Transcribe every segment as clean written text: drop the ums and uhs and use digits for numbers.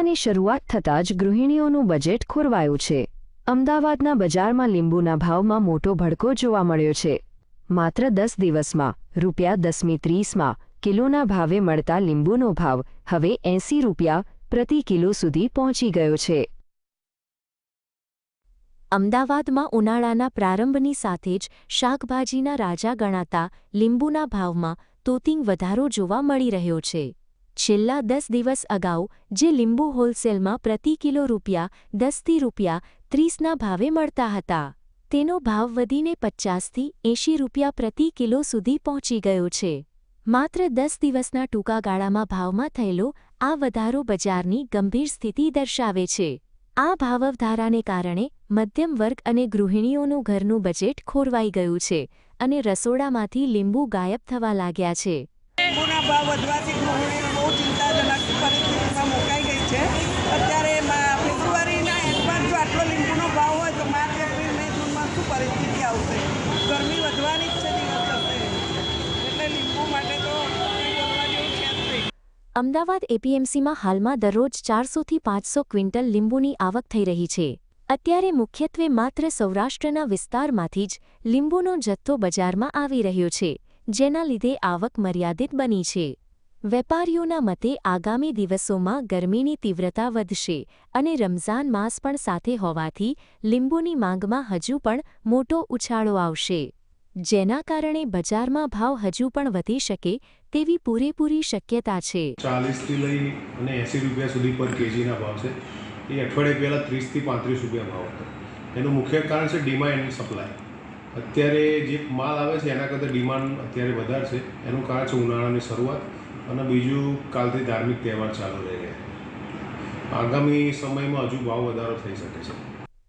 ઉનાળાની શરૂઆત થતાં જ ગૃહિણીઓનું બજેટ ખોરવાયું છે। અમદાવાદના બજારમાં લીંબુના ભાવમાં મોટો ભડકો જોવા મળ્યો છે। માત્ર 10 દિવસમાં ₹10.30 કિલોના ભાવે મળતા લીંબુનો ભાવ હવે ₹80 પ્રતિ કિલો સુધી પહોંચી ગયો છે। અમદાવાદમાં ઉનાળાના પ્રારંભની સાથે જ શાકભાજીના રાજા ગણાતા લીંબુના ભાવમાં તોતિંગ વધારો જોવા મળી રહ્યો છે। છેલ્લા 10 દિવસ અગાઉ જે લીંબુ હોલસેલમાં પ્રતિ કિલો ₹10.30 ભાવે મળતા હતા, તેનો ભાવ વધીને ₹50 થી ₹80 પ્રતિ કિલો સુધી પહોંચી ગયો છે। માત્ર 10 દિવસના ટૂંકા ગાળામાં ભાવમાં થયેલો આ વધારો બજારની ગંભીર સ્થિતિ દર્શાવે છે। આ ભાવવધારાને કારણે મધ્યમ વર્ગ અને ગૃહિણીઓનું ઘરનું બજેટ ખોરવાઈ ગયું છે અને રસોડામાંથી લીંબુ ગાયબ થવા લાગ્યા છે। લીંબુના ભાવ વધવાથી ગૃહિણીઓ બહુ ચિંતાજનક પરિસ્થિતિમાં મુકાઈ ગઈ છે। અત્યારે ફેબ્રુઆરીના એન્ડમાં જો આટલો લીંબુનો ભાવ હોય તો માર્ચ, એપ્રિલ, મે, જૂનમાં શું પરિસ્થિતિ આવશે? ગરમી વધવાની જ છે દિવસ જશે, એટલે લીંબુ માટે તો બોલવા જેવું છે જ નહીં। અમદાવાદ એપીએમસીમાં હાલમાં દરરોજ 400 થી 500 ક્વિન્ટલ લીંબુની આવક થઈ રહી છે। અત્યારે મુખ્યત્વે માત્ર સૌરાષ્ટ્રના વિસ્તારમાંથી જ લીંબુનો જથ્થો બજારમાં આવી રહ્યો છે, જેના લીધે આવક મર્યાદિત બની છે। વેપારીઓના મતે આગામી દિવસોમાં ગરમીની તીવ્રતા વધશે અને રમઝાન માસ પણ સાથે હોવાથી લીંબુની માંગમાં હજુ પણ મોટો ઉછાળો આવશે, જેના કારણે બજારમાં ભાવ હજુ પણ વધી શકે તેવી પૂરેપૂરી શક્યતા છે। 40 થી લઈ અને ₹80 સુધી પર કેજીના ભાવ છે। એ અઠવાડિયે પહેલાં 30 થી ₹35 ભાવ હતો। એનું મુખ્ય કારણ છે ડિમાન્ડ એન્ડ સપ્લાય। અત્યારે જે માલ આવે છે એના કરતાં ડિમાન્ડ અત્યારે વધારે છે। એનું કારણ છે ઉનાળાની શરૂઆત અને બીજું કાલથી ધાર્મિક તહેવાર ચાલુ રહી ગયા। આગામી સમયમાં હજુ ભાવ વધારો થઈ શકે છે।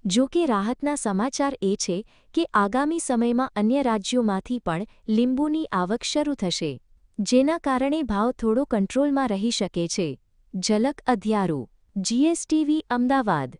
જો કે રાહતના સમાચાર એ છે કે આગામી સમયમાં અન્ય રાજ્યોમાંથી પણ લીંબુની આવક શરૂ થશે, જેના કારણે ભાવ થોડો કંટ્રોલમાં રહી શકે છે। ઝલક અધ્યારો, GSTV, અમદાવાદ।